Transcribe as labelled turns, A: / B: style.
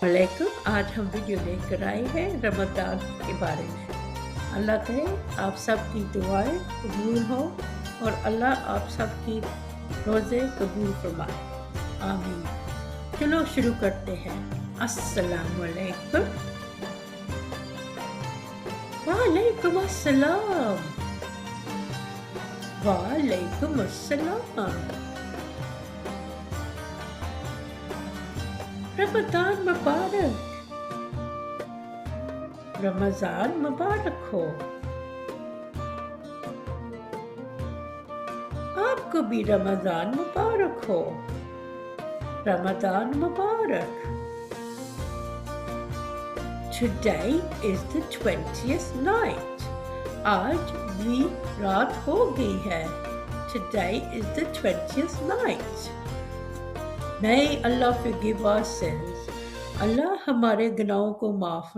A: वालेकुम। आज हम वीडियो लेकर आए हैं रमज़ान के बारे में। अल्लाह करे आप सबकी दुआएं कबूल हो और अल्लाह आप सबकी रोज़े कबूल फरमाए, आमीन। चलो शुरू करते हैं। अस्सलाम वालेकुम। वालेकुम अस्सलाम। वालेकुम अस्सलाम। रमज़ान मुबारक। रमज़ान मुबारक हो। आपको भी रमज़ान मुबारक हो। रमज़ान मुबारक। Today is the 20th night. आज भी रात हो गई है। Today is the 20th night. May Allah forgive our sins. अल्लाह हमारे गुनाहों को माफ़